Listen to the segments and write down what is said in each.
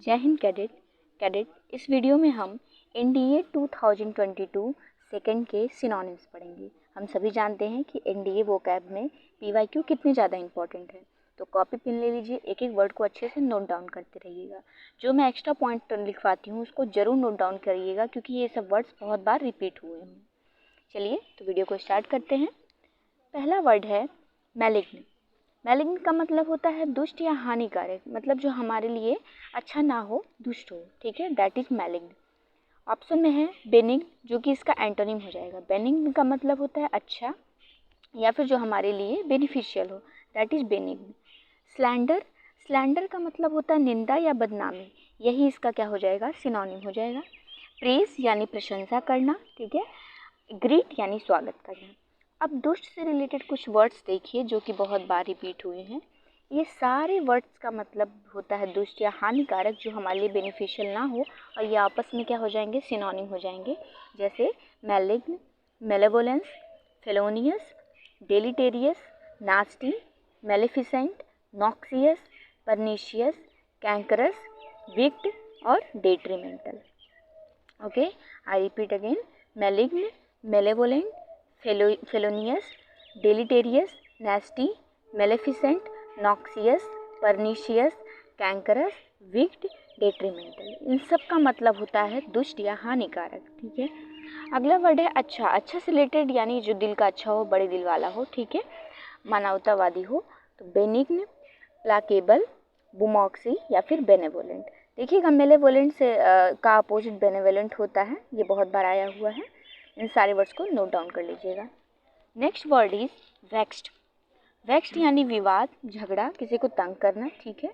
जय हिंद कैडेट। इस वीडियो में हम एनडीए 2022 सेकंड के सिनोनिम्स पढ़ेंगे। हम सभी जानते हैं कि एनडीए वोकैब में पीवाईक्यू कितने ज़्यादा इंपॉर्टेंट है। तो कॉपी पेन ले लीजिए, एक एक वर्ड को अच्छे से नोट डाउन करते रहिएगा। जो मैं एक्स्ट्रा पॉइंट लिखवाती हूँ उसको ज़रूर नोट डाउन करिएगा, क्योंकि ये सब वर्ड्स बहुत बार रिपीट हुए हैं। चलिए तो वीडियो को स्टार्ट करते हैं। पहला वर्ड है मैलिग्न। मैलिग्न का मतलब होता है दुष्ट या हानिकारक, मतलब जो हमारे लिए अच्छा ना हो, दुष्ट हो, ठीक है, दैट इज मैलिग्न। ऑप्शन में है बेनिग्न, जो कि इसका एंटोनिम हो जाएगा। बेनिग्न का मतलब होता है अच्छा या फिर जो हमारे लिए बेनिफिशियल हो, that is benign. Slander, slander का मतलब होता है निंदा या बदनामी, यही इसका क्या हो जाएगा, सिनोनिम हो जाएगा। प्रेज यानी प्रशंसा करना, ठीक है। ग्रीट यानी स्वागत करना। अब दुष्ट से रिलेटेड कुछ वर्ड्स देखिए जो कि बहुत बार रिपीट हुए हैं। ये सारे वर्ड्स का मतलब होता है दुष्ट या हानिकारक, जो हमारे लिए बेनिफिशियल ना हो, और ये आपस में क्या हो जाएंगे, सिनोनिम हो जाएंगे। जैसे malign, malevolence, felonious, deleterious, nasty, maleficent, noxious, pernicious, cancerous, wicked और detrimental. Okay, I repeat again. Malign, malevolent, felonious, deleterious, nasty, maleficent, noxious, pernicious, cancerous, wicked, detrimental. इन सब का मतलब होता है दुष्ट या हानिकारक, ठीक है। अगला वर्ड है अच्छा। अच्छा से रिलेटेड यानी जो दिल का अच्छा हो, बड़े दिल वाला हो, ठीक है, मानवतावादी हो। तो बेनिग्न, प्लाकेबल, बुमॉक्सी या फिर बेनेवोलेंट। देखिएगा मेलेवोलेंट से का अपोजिट बेनेवोलेंट होता है, ये बहुत बार आया हुआ है। इन सारे वर्ड्स को नोट डाउन कर लीजिएगा। Next word is vexed. Vexed यानी विवाद, झगड़ा, किसी को तंग करना, ठीक है।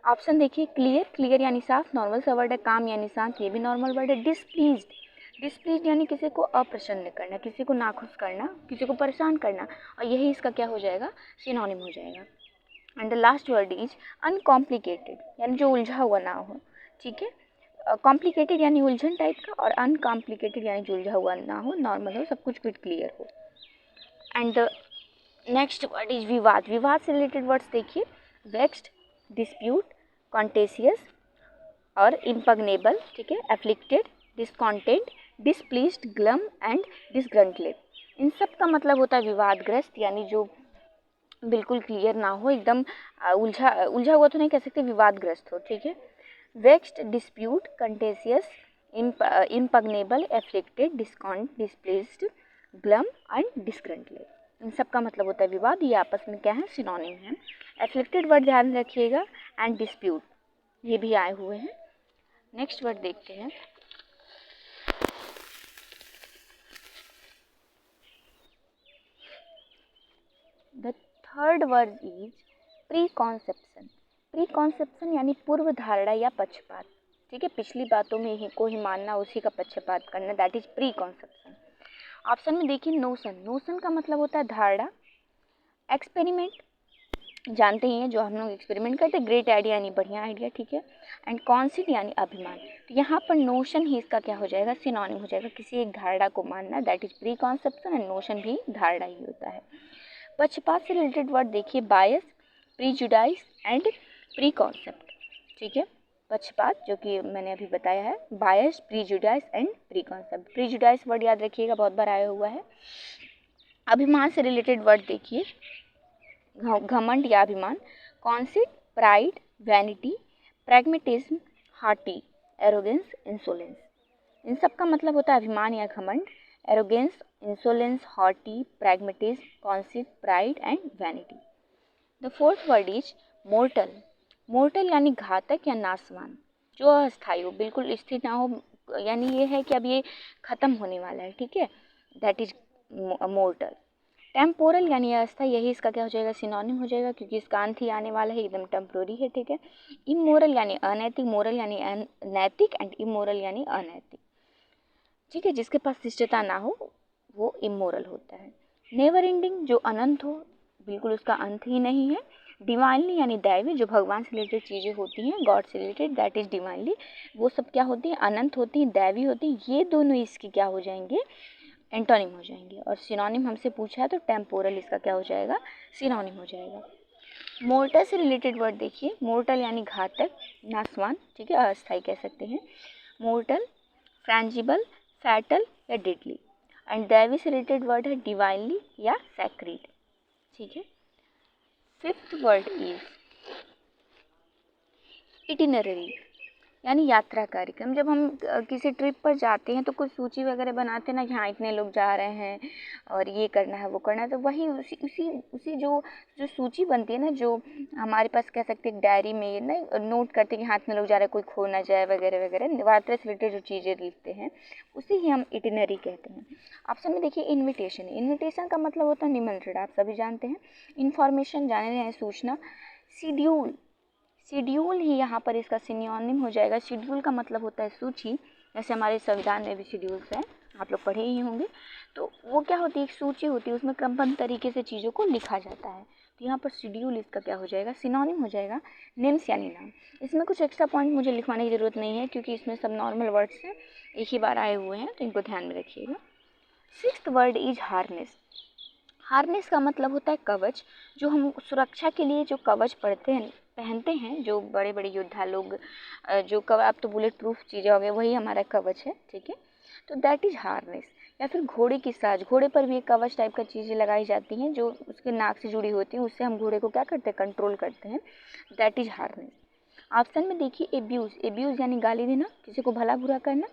ऑप्शन देखिए क्लियर, क्लियर यानी साफ, नॉर्मल सा वर्ड है। काम यानी शांत, ये भी नॉर्मल वर्ड है। डिसप्लीज्ड, डिसप्लीज्ड यानी किसी को अप्रसन्न करना, किसी को नाखुश करना, किसी को परेशान करना, और यही इसका क्या हो जाएगा, सिनोनिम हो जाएगा। And the last word is uncomplicated, यानी जो उलझा हुआ ना हो, ठीक है। कॉम्प्लिकेटेड यानी उलझन टाइप का, और अनकॉम्प्लिकेटेड यानी जो उलझा हुआ ना हो, नॉर्मल हो, सब कुछ क्लियर हो। And the next word is विवाद। विवाद से रिलेटेड वर्ड्स देखिए, वेक्स्ड, डिस्प्यूट, कॉन्टेसियस और इम्पग्नेबल, ठीक है, एफ्लिक्टेड, डिस्कॉन्टेंट, डिसप्लीज्ड, ग्लम एंड डिसग्रंटलेड। इन सब का मतलब होता है विवादग्रस्त, यानी जो बिल्कुल क्लियर ना हो, एकदम उलझा हुआ तो नहीं कह सकते, विवादग्रस्त हो, ठीक है। Vexed, dispute, contentious, impugnable, afflicted, displeased, glum and disgruntled. इन सब का मतलब होता है विवाद। ये आपस में क्या है, सिनोनिम है। एफ्लिक्टेड वर्ड ध्यान रखिएगा, एंड डिस्प्यूट ये भी आए हुए हैं। नेक्स्ट वर्ड देखते हैं। The third word is pre conception. Pre conception यानी पूर्व धारणा या पक्षपात, ठीक है, पिछली बातों में ही को ही मानना, उसी का पक्षपात करना, that is pre conception. Option में देखिए नोशन, नोशन का मतलब होता है धारणा। एक्सपेरिमेंट जानते ही हैं, जो हम लोग एक्सपेरिमेंट करते हैं, ग्रेट आइडिया यानी बढ़िया आइडिया, ठीक है। एंड कॉन्सेप्ट यानी अभिमान। तो यहाँ पर नोशन ही इसका क्या हो जाएगा, सिनोनिम हो जाएगा, किसी एक धारणा को मानना, that is pre conception, and notion भी धारणा ही होता है। पक्षपात से रिलेटेड वर्ड देखिए, बायस, प्रीजुडाइस एंड प्री कॉन्सेप्ट, ठीक है। पक्षपात जो कि मैंने अभी बताया है, बायस, प्रीजुडाइस एंड प्री कॉन्सेप्ट। प्रीजुडाइस वर्ड याद रखिएगा, बहुत बार आया हुआ है। अभिमान से रिलेटेड वर्ड देखिए, घमंड या अभिमान, concept, pride, vanity, pragmatism, haughty, arrogance, insolence. इन सब का मतलब होता है अभिमान या घमंड, arrogance, insolence, haughty, pragmatism, concept, pride and vanity. The fourth word is mortal. Mortal यानी घातक या नाशवान, जो अस्थायी हो, बिल्कुल स्थिर ना हो, यानी ये है कि अब ये खत्म होने वाला है, ठीक है, दैट इज मोर्टल। टेम्पोरल यानी अस्थायी, यही इसका क्या हो जाएगा, सिनोनिम हो जाएगा, क्योंकि इसका अंत ही आने वाला है, एकदम टेम्पोररी है, ठीक है। इमोरल यानी अनैतिक, मोरल यानी नैतिक, एंड इमोरल यानी अनैतिक, ठीक है, जिसके पास शिष्टता ना हो वो इमोरल होता है। नेवर एंडिंग, जो अनंत हो, बिल्कुल उसका अंत ही नहीं है। डिवाइनली यानी दैवी, जो भगवान से रिलेटेड चीज़ें होती हैं, गॉड से रिलेटेड, दैट इज डिवाइनली, वो सब क्या होती हैं, अनंत होती हैं, दैवी होती हैं। ये दोनों इसकी क्या हो जाएंगे, एंटोनिम हो जाएंगे। और सिनोनिम हमसे पूछा है तो टेम्पोरल इसका क्या हो जाएगा, सिनोनिम हो जाएगा। मोर्टल से रिलेटेड वर्ड देखिए, मोर्टल यानी घातक, नासवान, ठीक है, अस्थायी कह सकते हैं। मोर्टल, फ्रैंजिबल, फैटल या डेडली। एंड दैवी से रिलेटेड वर्ड है डिवाइनली या सैक्रेड, ठीक है। फिफ्थ वर्ड इज इटिनरी यानी यात्रा कार्यक्रम। जब हम किसी ट्रिप पर जाते हैं तो कुछ सूची वगैरह बनाते हैं ना कि हाँ इतने लोग जा रहे हैं और ये करना है वो करना है, तो वही उसी जो सूची बनती है ना, जो हमारे पास कह सकते हैं डायरी में ना नोट करते हैं कि हाँ इतने लोग जा रहे हैं, कोई खो ना जाए वगैरह वगैरह, यात्रा से रिलेटेड जो चीज़ें लिखते हैं उसी ही हम इटिनरी कहते हैं। ऑप्शन में देखिए इन्विटेशन। इन्विटेशन का मतलब होता है निमंत्रण, आप सभी जानते हैं। इन्फॉर्मेशन जाने हैं, सूचना। शेड्यूल, शेड्यूल ही यहाँ पर इसका सिनोनिम हो जाएगा। शेड्यूल का मतलब होता है सूची, जैसे हमारे संविधान में भी शेड्यूल्स हैं, आप लोग पढ़े ही होंगे। तो वो क्या होती है, एक सूची होती है, उसमें क्रमबद्ध तरीके से चीज़ों को लिखा जाता है। तो यहाँ पर शेड्यूल इसका क्या हो जाएगा, सिनोनिम हो जाएगा। नेम्स यानी नाम। इसमें कुछ एक्स्ट्रा पॉइंट मुझे लिखवाने की ज़रूरत नहीं है क्योंकि इसमें सब नॉर्मल वर्ड्स हैं, एक ही बार आए हुए हैं, तो इनको ध्यान में रखिएगा। Sixth word is harness. Harness का मतलब होता है कवच। जो हम सुरक्षा के लिए जो कवच पहनते हैं, जो बड़े बड़े योद्धा लोग, जो कवच, अब तो बुलेट प्रूफ चीज़ें हो गई, वही हमारा कवच है, ठीक है। तो दैट इज़ हार्नेस। या फिर घोड़े की साज, घोड़े पर भी एक कवच टाइप का चीज़ें लगाई जाती हैं जो उसके नाक से जुड़ी होती हैं, उससे हम घोड़े को क्या करते हैं, कंट्रोल करते हैं। That is harness. ऑप्शन में देखिए एब्यूज़। एब्यूज़ यानी गाली देना, किसी को भला बुरा करना,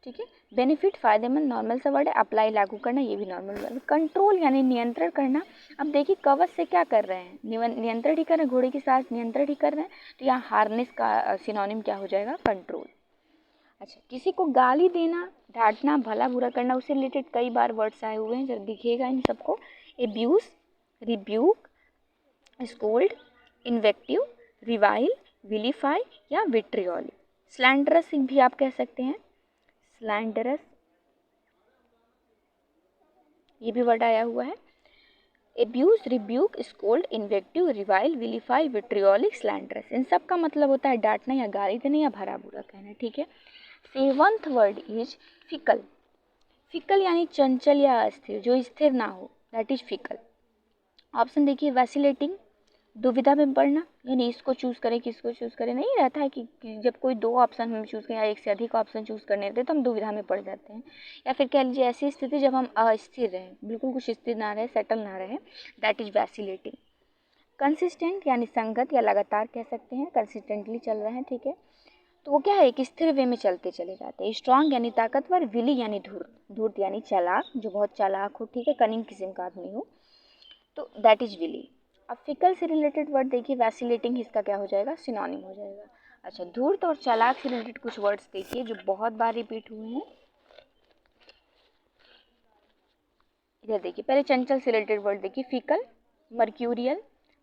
ठीक है। बेनिफिट, फायदेमंद, नॉर्मल सा वर्ड है। अप्लाई, लागू करना, ये भी नॉर्मल वर्ड है। कंट्रोल यानी नियंत्रण करना। अब देखिए कवच से क्या कर रहे हैं, नियंत्रण ही कर रहे हैं, घोड़े के साथ नियंत्रण ही कर रहे हैं। तो यहाँ हार्नेस का सिनोनिम क्या हो जाएगा, कंट्रोल। अच्छा, किसी को गाली देना, डांटना, भला बुरा करना, उससे रिलेटेड कई बार वर्ड्स आए हुए हैं, जब दिखिएगा इन सबको। Abuse, rebuke, scold, invective, revile, vilify या विट्रियोल। स्लैंडरस भी आप कह सकते हैं, स्लैंडरस, ये भी वर्ड आया हुआ है। Abuse, rebuke, scold, invective, revile, vilify, vitriolic, slanderous, इन सब का मतलब होता है डांटना या गाली देना या भला बुरा कहना, ठीक है। Seventh word is fickle. Fickle यानी चंचल या अस्थिर, जो स्थिर ना हो, दैट इज फिकल। ऑप्शन देखिए वैसिलेटिंग, दुविधा में पड़ना, यानी इसको चूज़ करें किसको चूज़ करें, नहीं रहता है कि जब कोई दो ऑप्शन हम चूज़ करें या एक से अधिक ऑप्शन चूज़ करने रहते हैं तो हम दुविधा में पड़ जाते हैं। या फिर कह लीजिए ऐसी स्थिति जब हम अस्थिर रहें, बिल्कुल कुछ स्थिर ना रहे, सेटल ना रहे, दैट इज वैसिलेटिंग। कंसिस्टेंट यानी संगत या लगातार कह सकते हैं, कंसिस्टेंटली चल रहे हैं, ठीक है। तो वो क्या है, एक स्थिर वे में चलते चले जाते हैं। स्ट्रांग यानी ताकतवर, विली यानी धूर्त, धूर्त यानी चालाक, जो बहुत चालाक हो, ठीक है, कनिंग किस्म का आदमी हो, तो दैट इज विली। अब फिकल से रिलेटेड वर्ड देखिए, वैसिलेटिंग इसका क्या हो जाएगा, सिनोनिम हो जाएगा। अच्छा, धूर्त और चालाक से रिलेटेड कुछ वर्ड्स देखिए जो बहुत बार रिपीट हुए हैं। इधर देखिए, पहले चंचल से रिलेटेड वर्ड देखिए, fickle, mercurial,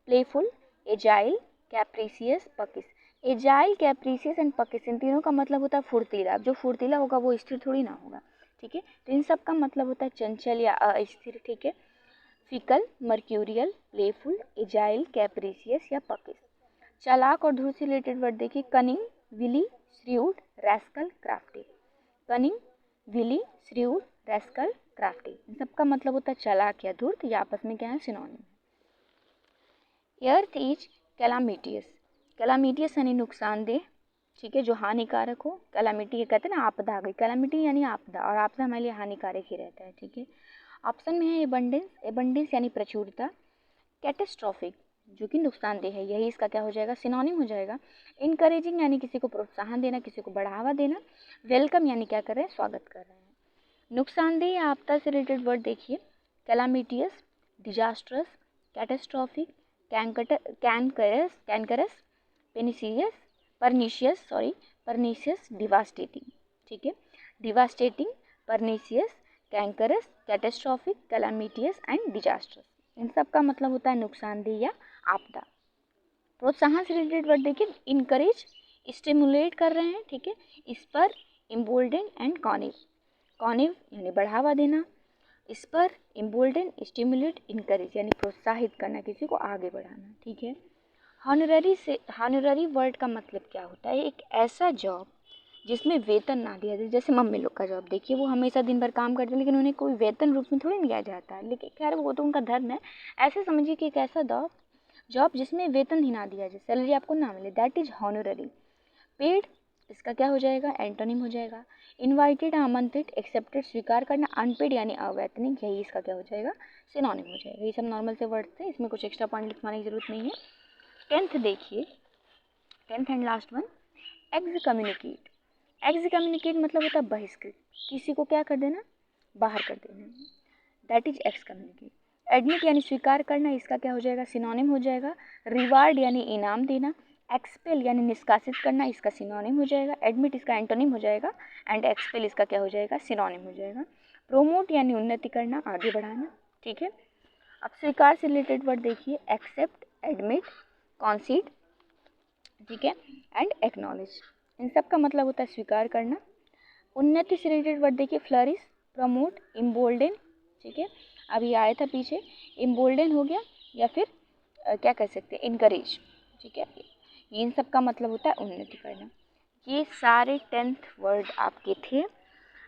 playful, agile, capricious, puckish. Agile, capricious and puckish, इन तीनों का मतलब होता है फुर्तीला। जो फुर्तीला होगा वो स्थिर थोड़ी ना होगा, ठीक है। तो इन सब का मतलब होता है चंचल या अस्थिर, ठीक है। Fickle, mercurial, playful, agile, capricious या पकिस। चालाक और धूर्त से रिलेटेड वर्ड देखिए, cunning, wily, shrewd, rascal, crafty. Cunning, wily, shrewd, rascal, crafty, इन सबका मतलब होता है चालाक या धूर्त, या आपस में क्या है, सिनोनिम। Earth is कैलामिटियस। कैलामिटियस यानी नुकसानदेह, ठीक है, जो हानिकारक हो। कैलामिटी कहते हैं ना, आपदा आ गई, कैलामिटी यानी आपदा, और आपदा हमारे लिए हानिकारक ही रहता है, ठीक है। ऑप्शन में है एबंडेंस। एबंडेंस यानी प्रचुरता। कैटेस्ट्रॉफिक, जो कि नुकसानदेह है, यही इसका क्या हो जाएगा, सिनोनिम हो जाएगा। इनकरेजिंग यानी किसी को प्रोत्साहन देना, किसी को बढ़ावा देना। वेलकम यानी क्या कर रहे हैं, स्वागत कर रहे हैं। नुकसानदेह या आपदा से रिलेटेड वर्ड देखिए, calamitous, disastrous, catastrophic, cancerous, pernicious, pernicious, devastating, ठीक है। Devastating, pernicious, cancerous, catastrophic, calamitous and disastrous, इन सब का मतलब होता है नुकसानदेह या आपदा। प्रोत्साहन से रिलेटेड वर्ड देखिए, इनकरेज, स्टिमुलेट कर रहे हैं, ठीक है। इस पर, इम्बोल्डन एंड कॉनिव। कॉनिव यानी बढ़ावा देना, इस पर, इम्बोल्डन, स्टिमुलेट, इनकरेज यानी प्रोत्साहित करना, किसी को आगे बढ़ाना, ठीक है। हॉनररी से, हॉनररी वर्ड का मतलब क्या होता है, एक ऐसा जॉब जिसमें वेतन ना दिया जाए। जैसे मम्मी लोग का जॉब देखिए, वो हमेशा दिन भर काम करते हैं लेकिन उन्हें कोई वेतन रूप में थोड़ी दिया जाता है, लेकिन खैर वो तो उनका धर्म है। ऐसे समझिए कि एक ऐसा जॉब जॉब जिसमें वेतन ही ना दिया जाए, सैलरी आपको ना मिले, दैट इज हॉनररी। पेड, इसका क्या हो जाएगा, एंटोनिम हो जाएगा। इनवाइटेड, आमंत्रित, एक्सेप्टेड, स्वीकार करना। अनपेड यानी अवैतनिक, यही इसका क्या हो जाएगा, सिनोनिम हो जाएगा। ये सब नॉर्मल से वर्ड थे, इसमें कुछ एक्स्ट्रा पॉइंट लिखवाने की जरूरत नहीं है। 10th देखिए, 10th and last one, x communicate. X communicate मतलब होता है बहिष्कृत, किसी को क्या कर देना, बाहर कर देना, that is x communicate. Admit यानी स्वीकार करना, इसका क्या हो जाएगा, सिनोनिम हो जाएगा। रिवार्ड यानी इनाम देना। एक्सपेल यानी निष्कासित करना, इसका सिनोनिम हो जाएगा। एडमिट इसका एंटोनिम हो जाएगा एंड एक्सपेल इसका क्या हो जाएगा, सिनोनिम हो जाएगा। प्रोमोट यानी उन्नति करना, आगे बढ़ाना, ठीक है। अब स्वीकार से रिलेटेड वर्ड देखिए, एक्सेप्ट, एडमिट, कॉन्सीड, ठीक है, एंड एक्नॉलेज। इन सब का मतलब होता है स्वीकार करना। उन्नति से रिलेटेड वर्ड देखिए, फ्लरिश, प्रमोट, इम्बोल्डन, ठीक है, अभी आया था पीछे, इम्बोल्डन हो गया, या फिर क्या कह सकते हैं, इनकरेज, ठीक है। इन सब का मतलब होता है उन्नति करना। ये सारे 10th वर्ड आपके थे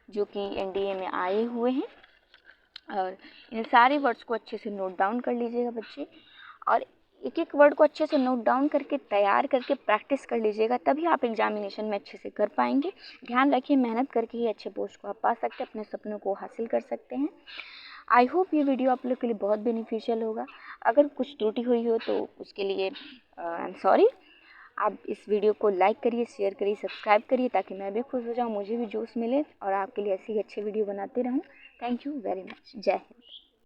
जो कि एनडीए में आए हुए हैं, और इन सारे वर्ड्स को अच्छे से नोट डाउन कर लीजिएगा बच्चे, और एक एक वर्ड को अच्छे से नोट डाउन करके तैयार करके प्रैक्टिस कर लीजिएगा, तभी आप एग्जामिनेशन में अच्छे से कर पाएंगे। ध्यान रखिए, मेहनत करके ही अच्छे पोस्ट को आप पा सकते हैं, अपने सपनों को हासिल कर सकते हैं। आई होप ये वीडियो आप लोग के लिए बहुत बेनिफिशियल होगा। अगर कुछ त्रुटि हुई हो तो उसके लिए आई एम सॉरी। आप इस वीडियो को लाइक करिए, शेयर करिए, सब्सक्राइब करिए, ताकि मैं भी खुश हो जाऊँ, मुझे भी जोश मिले और आपके लिए ऐसे ही अच्छे वीडियो बनाते रहूँ। Thank you very much. जय हिंद।